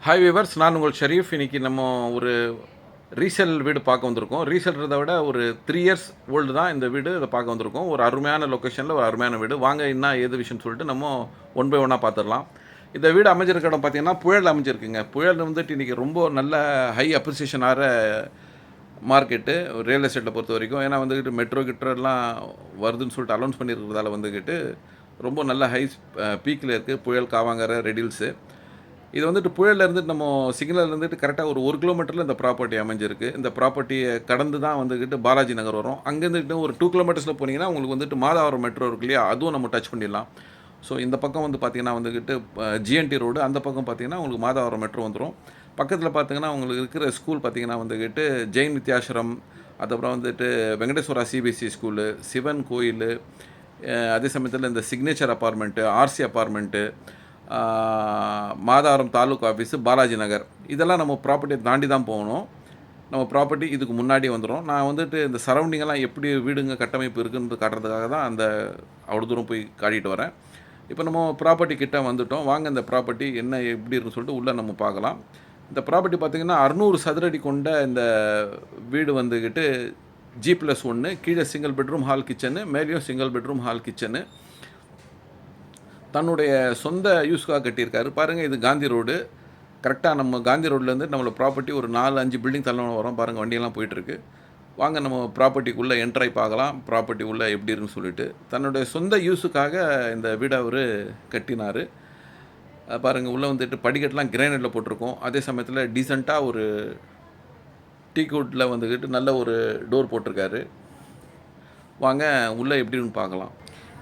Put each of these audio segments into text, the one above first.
Hi viewers, நான் உங்கள் ஷரீஃப். இன்றைக்கி நம்ம ஒரு ரீசேல் வீடு பார்க்க வந்திருக்கோம். ரீசேல்றதை விட ஒரு 3 இயர்ஸ் ஓல்டு தான் இந்த வீடு. இதை பார்க்க வந்திருக்கோம். ஒரு அருமையான லொக்கேஷனில் ஒரு அருமையான வீடு. வாங்க என்ன ஏது விஷயம்னு சொல்லிட்டு நம்ம ஒன் பை ஒன்னாக பார்த்துடலாம். இந்த வீடு அமைஞ்சிருக்க இடம் பார்த்தீங்கன்னா புயல் அமைஞ்சிருக்குங்க. புயல் வந்துட்டு இன்றைக்கி ரொம்ப நல்ல ஹை அப்ரிசியேஷன் ஆகிற மார்க்கெட்டு ரியல் எஸ்டேட்டில் பொறுத்த வரைக்கும். ஏன்னா வந்துக்கிட்டு மெட்ரோ கிட்டலாம் வருதுன்னு சொல்லிட்டு அலௌன்ஸ் பண்ணியிருக்கிறதால வந்துக்கிட்டு ரொம்ப நல்ல ஹை பீக்கில் இருக்குது புயல், காவாங்கரை, ரெடில்ஸு. இது வந்துட்டு புயல்லேருந்து நம்ம சிக்னல் இருந்துட்டு கரெக்டாக ஒரு 1 கிலோமீட்டரில் இந்த ப்ராப்பர்ட்டி அமைஞ்சிருக்கு. இந்த ப்ராப்பர்ட்டியை கடந்து தான் வந்துக்கிட்டு பாலாஜி நகர் வரும். அங்கேருந்துட்டு ஒரு 2 கிலோமீட்டர்ஸில் போனீங்கன்னா உங்களுக்கு வந்துட்டு மாதாவரம் மெட்ரோ இருக்கு இல்லையா, அதுவும் நம்ம டச் பண்ணிடலாம். ஸோ இந்த பக்கம் வந்து பார்த்திங்கன்னா வந்துக்கிட்டு ஜிஎன்டி ரோடு, அந்த பக்கம் பார்த்திங்கன்னா உங்களுக்கு மாதாவரம் மெட்ரோ வந்துடும். பக்கத்தில் பார்த்திங்கன்னா உங்களுக்கு இருக்கிற ஸ்கூல் பார்த்திங்கன்னா வந்துக்கிட்டு ஜெயின் வித்யாசிரம், அதுக்கப்புறம் வந்துட்டு வெங்கடேஸ்வரா சிபிஎஸ்சி ஸ்கூலு, சிவன் கோயில், அதே சமயத்தில் இந்த signature apartment, RC apartment, Madhavaram taluka office, Balaji நகர், இதெல்லாம் நம்ம ப்ராப்பர்ட்டியை தாண்டி தான் போகணும். நம்ம ப்ராப்பர்ட்டி இதுக்கு முன்னாடி வந்துடும். நான் வந்துட்டு இந்த சரௌண்டிங்கெல்லாம் எப்படி வீடுங்க கட்டமைப்பு இருக்குன்னு காட்டுறதுக்காக தான் அந்த அவ்வளோ தூரம் போய் காட்டிட்டு வரேன். இப்போ நம்ம ப்ராப்பர்ட்டி கிட்ட வந்துவிட்டோம். வாங்க இந்த ப்ராப்பர்ட்டி என்ன எப்படி இருக்குன்னு சொல்லிட்டு உள்ளே நம்ம பார்க்கலாம். இந்த ப்ராப்பர்ட்டி பார்த்திங்கன்னா 600 சதுரடி கொண்ட இந்த வீடு வந்துக்கிட்டு G+1, கீழே சிங்கிள் பெட்ரூம் ஹால் கிச்சனு, மேலேயும் சிங்கிள் பெட்ரூம் ஹால் கிச்சனு, தன்னுடைய சொந்த யூஸ்க்காக கட்டியிருக்காரு. பாருங்கள், இது காந்தி ரோடு. கரெக்டாக நம்ம காந்தி ரோட்லேருந்து நம்மளோட ப்ராப்பர்ட்டி ஒரு 4-5 பில்டிங் தள்ளணும் வரோம். பாருங்கள், வண்டியெல்லாம் போயிட்டுருக்கு. வாங்க நம்ம ப்ராப்பர்ட்டிக்குள்ளே என்ட்ராய் பார்க்கலாம். ப்ராப்பர்ட்டி உள்ளே எப்படி இருக்குன்னு சொல்லிட்டு தன்னுடைய சொந்த யூஸுக்காக இந்த வீடை அவர் கட்டினார். பாருங்கள், உள்ளே வந்துட்டு படிக்கட்டெலாம் கிரானைட்டில் போட்டிருக்கோம். அதே சமயத்தில் டீசெண்டாக ஒரு டீக்குட்டில் வந்துக்கிட்டு நல்ல ஒரு டோர் போட்டிருக்காரு. வாங்க உள்ளே எப்படின்னு பார்க்கலாம்.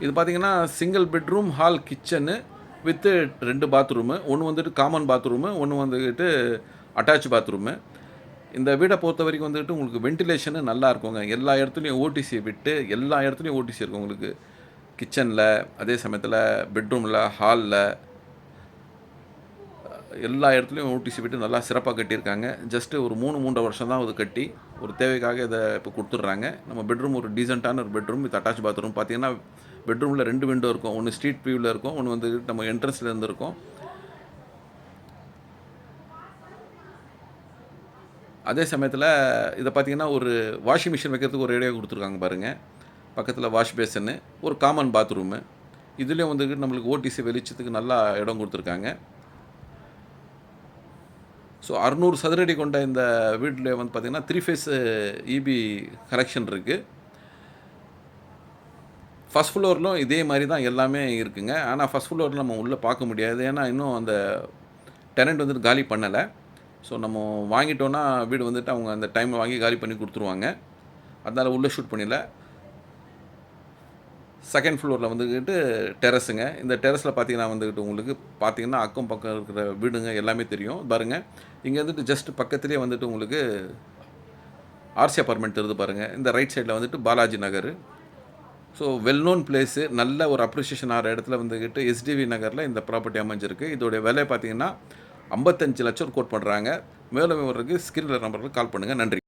இது பார்த்திங்கன்னா single bedroom hall kitchen with 2 bathroom. ஒன்று வந்துட்டு காமன் பாத்ரூமு, ஒன்று வந்துக்கிட்டு அட்டாச் பாத்ரூமு. இந்த வீடை பொறுத்த வரைக்கும் வந்துட்டு உங்களுக்கு வென்டிலேஷனு நல்லா இருக்குங்க. எல்லா இடத்துலையும் ஓடிசி விட்டு எல்லா இடத்துலையும் ஓடிசி இருக்கும் உங்களுக்கு. கிச்சனில், அதே சமயத்தில் பெட்ரூமில், ஹாலில், எல்லா இடத்துலையும் ஓடிசி விட்டு நல்லா சிறப்பாக கட்டியிருக்காங்க. ஜஸ்ட்டு ஒரு 3-3.5 வருஷம் தான் அது கட்டி ஒரு தேவைக்காக இதை இப்போ கொடுத்துட்றாங்க. நம்ம பெட்ரூம் ஒரு டீசெண்டான ஒரு பெட்ரூம் வித் அட்டாச் பாத்ரூம். பார்த்திங்கன்னா பெட்ரூமில் 2 விண்டோ இருக்கும். ஒன்று ஸ்ட்ரீட் வியூவில் இருக்கும், ஒன்று வந்து நம்ம என்ட்ரன்ஸில் இருந்து இருக்கும். அதே சமயத்தில் இதை பார்த்திங்கன்னா ஒரு வாஷிங் மிஷின் வைக்கிறதுக்கு ஒரு ஏரியா கொடுத்துருக்காங்க பாருங்கள். பக்கத்தில் வாஷ் பேசன்னு, ஒரு காமன் பாத்ரூமு. இதுலேயும் வந்துக்கிட்டு நம்மளுக்கு ஓடிசி வெளிச்சத்துக்கு நல்லா இடம் கொடுத்துருக்காங்க. ஸோ 600 சதுரடி கொண்ட இந்த வீட்டில் வந்து பார்த்திங்கன்னா 3 ஃபேஸ் இபி கனெக்ஷன் இருக்குது. ஃபஸ்ட் ஃப்ளோரிலும் இதே மாதிரி தான் எல்லாமே இருக்குங்க. ஆனால் ஃபஸ்ட் ஃப்ளோரில் நம்ம உள்ளே பார்க்க முடியாது. ஏன்னா இன்னும் அந்த டெனண்ட் வந்துட்டு காலி பண்ணலை. ஸோ நம்ம வாங்கிட்டோன்னா வீடு வந்துட்டு அவங்க அந்த டைமில் வாங்கி காலி பண்ணி கொடுத்துருவாங்க. அதனால் உள்ளே ஷூட் பண்ணல. செகண்ட் ஃப்ளோரில் வந்துக்கிட்டு டெரஸுங்க. இந்த டெரஸில் பார்த்திங்கன்னா வந்துக்கிட்டு உங்களுக்கு பார்த்திங்கன்னா அக்கம் பக்கம் இருக்கிற வீடுங்க எல்லாமே தெரியும். பாருங்கள், இங்கே வந்துட்டு ஜஸ்ட் பக்கத்துலேயே வந்துட்டு உங்களுக்கு ஆர்சி அப்பார்ட்மெண்ட் இருக்குது பாருங்கள். இந்த ரைட் சைடில் வந்துட்டு பாலாஜி நகர். ஸோ வெல் நோன் பிளேஸு, நல்ல ஒரு அப்ரிஷியேஷன் ஆகிற இடத்துல வந்துக்கிட்டு எஸ்டிவி நகரில் இந்த ப்ராப்பர்ட்டி அமைஞ்சிருக்கு. இதோடைய விலை பார்த்திங்கன்னா 55 லட்சம் கோட் பண்ணுறாங்க. மேலும் விவரத்துக்கு ஸ்க்ரீனில் நம்பருக்கு கால் பண்ணுங்கள். நன்றி.